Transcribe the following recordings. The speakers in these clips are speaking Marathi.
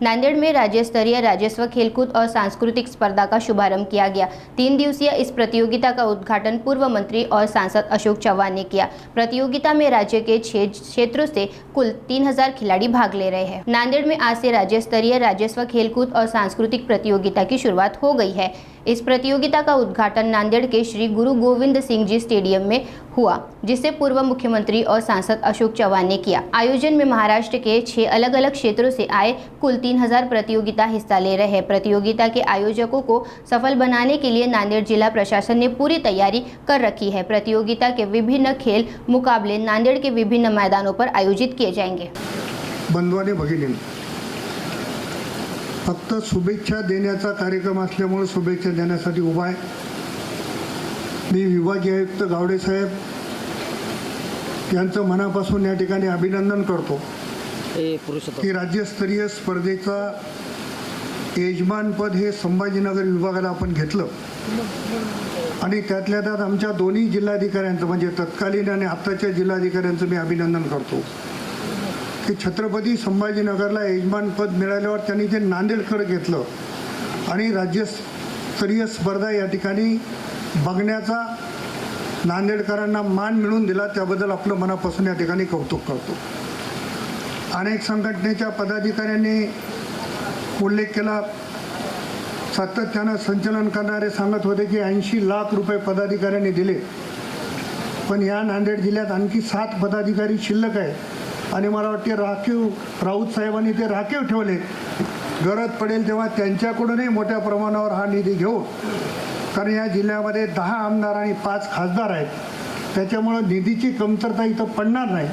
नांदेड़ में राज्य स्तरीय राजस्व खेलकूद और सांस्कृतिक स्पर्धा का शुभारंभ किया गया। 3 दिवसीय इस प्रतियोगिता का उद्घाटन पूर्व मंत्री और सांसद अशोक चौहान ने किया। प्रतियोगिता में राज्य के 6 क्षेत्रों से कुल 3000 खिलाड़ी भाग ले रहे हैं। नांदेड़ में आज से राज्य स्तरीय राजस्व खेलकूद और सांस्कृतिक प्रतियोगिता की शुरुआत हो गई है। इस प्रतियोगिता का उद्घाटन नांदेड़ के श्री गुरु गोविंद सिंह जी स्टेडियम में हुआ, जिसे पूर्व मुख्यमंत्री और सांसद अशोक चौहान ने किया। आयोजन में महाराष्ट्र के 6 अलग अलग क्षेत्रों से आए कुल 3000 प्रतियोगिता हिस्सा ले रहे हैं। प्रतियोगिता के आयोजकों को सफल बनाने के लिए नांदेड़ जिला प्रशासन ने पूरी तैयारी कर रखी है। प्रतियोगिता के विभिन्न खेल मुकाबले नांदेड़ के विभिन्न मैदानों पर आयोजित किए जाएंगे। बंधुआंनी भगिनी, फक्त शुभेच्छा देण्याचा कार्यक्रम असल्यामुळे शुभेच्छा देण्यासाठी उभा आहे। मी विभागीय आयुक्त गावडे साहेब यांचं मनापासून या ठिकाणी अभिनंदन करतो की राज्यस्तरीय स्पर्धेचा यजमानपद हे संभाजीनगर विभागाला आपण घेतलं आणि त्यातल्या त्यात आमच्या दोन्ही जिल्हाधिकाऱ्यांचं म्हणजे तत्कालीन आणि आत्ताच्या जिल्हाधिकाऱ्यांचं मी अभिनंदन करतो की छत्रपती संभाजीनगरला यजमानपद मिळाल्यावर त्यांनी ते नांदेडकडे घेतलं आणि राज्यस्तरीय स्पर्धा या ठिकाणी बघण्याचा नांदेडकरांना मान मिळवून दिला। त्याबद्दल आपलं मनापासून या ठिकाणी कौतुक करतो। अनेक संघटनेच्या पदाधिकाऱ्यांनी उल्लेख केला, सातत्यानं संचलन करणारे सांगत होते की 80 लाख रुपये पदाधिकाऱ्यांनी दिले, पण या नांदेड जिल्ह्यात आणखी 7 पदाधिकारी शिल्लक आहेत आणि मला वाटते राऊत साहेबांनी ते राखीव ठेवले। गरज पडेल तेव्हा त्यांच्याकडूनही मोठ्या प्रमाणावर हा निधी घेऊ, कारण या जिल्ह्यामध्ये 10 आमदार आणि 5 खासदार आहेत, त्याच्यामुळे निधीची कमतरता इथं पडणार नाही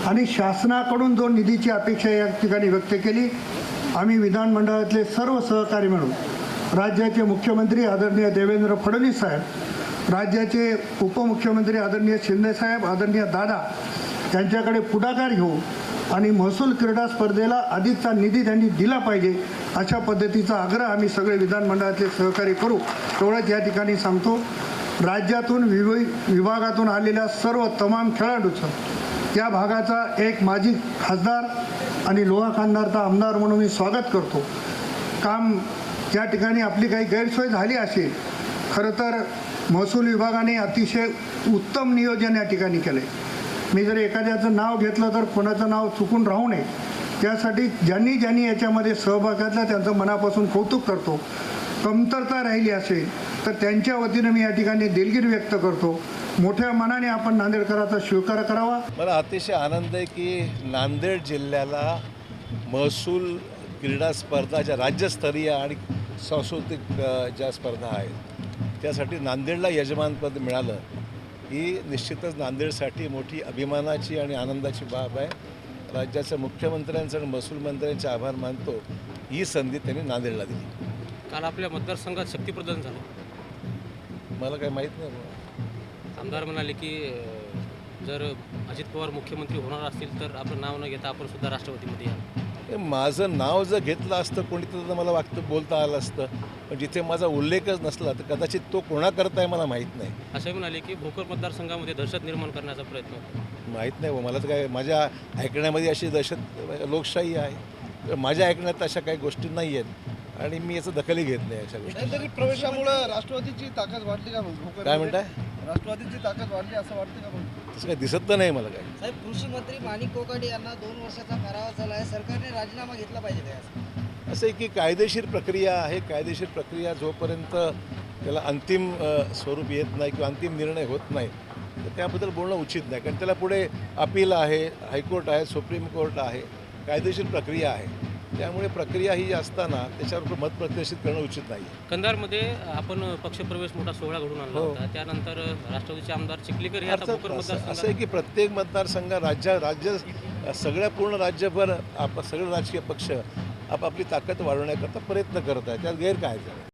आणि शासनाकडून जो निधीची अपेक्षा या ठिकाणी व्यक्त केली, आम्ही विधानमंडळातले सर्व सहकारी म्हणून राज्याचे मुख्यमंत्री आदरणीय देवेंद्र फडणवीस साहेब, राज्याचे उपमुख्यमंत्री आदरणीय शिंदे साहेब, आदरणीय दादा यांच्याकडे पुढाकार घेऊ आणि महसूल क्रीडा स्पर्धेला अधिकचा निधी त्यांनी दिला पाहिजे अशा पद्धतीचा आग्रह आम्ही सगळे विधानमंडळातले सहकारी करू। तेवढंच या ठिकाणी सांगतो, राज्यातून विभागातून आलेल्या सर्व तमाम खेळाडूंचं त्या भागाचा एक माजी खासदार आणि लोहा खानदारचा आमदार म्हणून मी स्वागत करतो। काम या ठिकाणी आपली काही गैरसोय झाली असेल, खरं तर महसूल विभागाने अतिशय उत्तम नियोजन या ठिकाणी केलं आहे। मी जर एखाद्याचं नाव घेतलं तर कोणाचं नाव चुकून राहू नये, त्यासाठी ज्यांनी याच्यामध्ये सहभाग घेतला त्यांचं मनापासून कौतुक करतो। कमतरता राहिली असेल तर त्यांच्या वतीनं मी या ठिकाणी दिलगिरी व्यक्त करतो। मोठ्या मनाने आपण नांदेडकरांचा स्वीकार करावा। मला अतिशय आनंद आहे की नांदेड जिल्ह्याला महसूल क्रीडा स्पर्धा ज्या राज्यस्तरीय आणि सांस्कृतिक ज्या स्पर्धा आहेत त्यासाठी नांदेडला यजमानपद मिळालं, ही निश्चितच नांदेडसाठी मोठी अभिमानाची आणि आनंदाची बाब आहे। राज्याच्या मुख्यमंत्र्यांचे आणि महसूल मंत्र्यांचे आभार मानतो, ही संधी त्यांनी नांदेडला दिली। काल आपल्या मतदारसंघात शक्तीप्रदान झालं, मला काही माहीत नाही। आमदार म्हणाले की जर अजित पवार मुख्यमंत्री होणार असतील तर आपलं नाव न घेता आपण सुद्धा राष्ट्रवादीमध्ये या। माझं नाव जर घेतलं असतं कोणी तर मला बोलता आलं असतं, पण जिथे माझा उल्लेखच नसला तर कदाचित तो कोणाकरता आहे मला माहीत नाही। असंही म्हणाले की भोकर मतदारसंघामध्ये दहशत निर्माण करण्याचा प्रयत्न होतो। माहीत नाही, मला तर काय माझ्या ऐकण्यामध्ये अशी दहशत लोकशाही आहे, माझ्या ऐकण्यात अशा काही गोष्टी नाही आहेत आणि मी याचं दखलही घेत नाही अशा गोष्टी। प्रवेशामुळे राष्ट्रवादीची ताकद वाढली का? काय म्हणताय? राष्ट्रवादीची ताकद वाढली असं वाटतं का? तसं काही दिसत तर नाही मला काय। साहेब, कृषी मंत्री माणिक कोकाटे यांना 2 वर्षाचा कारावास झाला आहे, सरकारने राजीनामा घेतला पाहिजे काय? असं आहे की कायदेशीर प्रक्रिया आहे, कायदेशीर प्रक्रिया जोपर्यंत त्याला अंतिम स्वरूप येत नाही किंवा अंतिम निर्णय होत नाही तर त्याबद्दल बोलणं उचित नाही, कारण त्याला पुढे अपील आहे, हायकोर्ट आहे, सुप्रीम कोर्ट आहे, कायदेशीर प्रक्रिया आहे। त्यामुळे प्रक्रिया ही असताना त्याच्यावर मत प्रदर्शित करणं उचित नाही। कंधारमध्ये आपण पक्षप्रवेश मोठा सोहळा घडून आणला होता, त्यानंतर राष्ट्रवादीचे आमदार चिखलीकर हे आता भोकर मतदारसंघात असं आहे की प्रत्येक मतदारसंघ राज्य सगळ्या पूर्ण राज्यभर सगळे राजकीय पक्ष आपापली ताकद वाढवण्याकरता प्रयत्न करत आहेत, त्यात गैर काय झालं।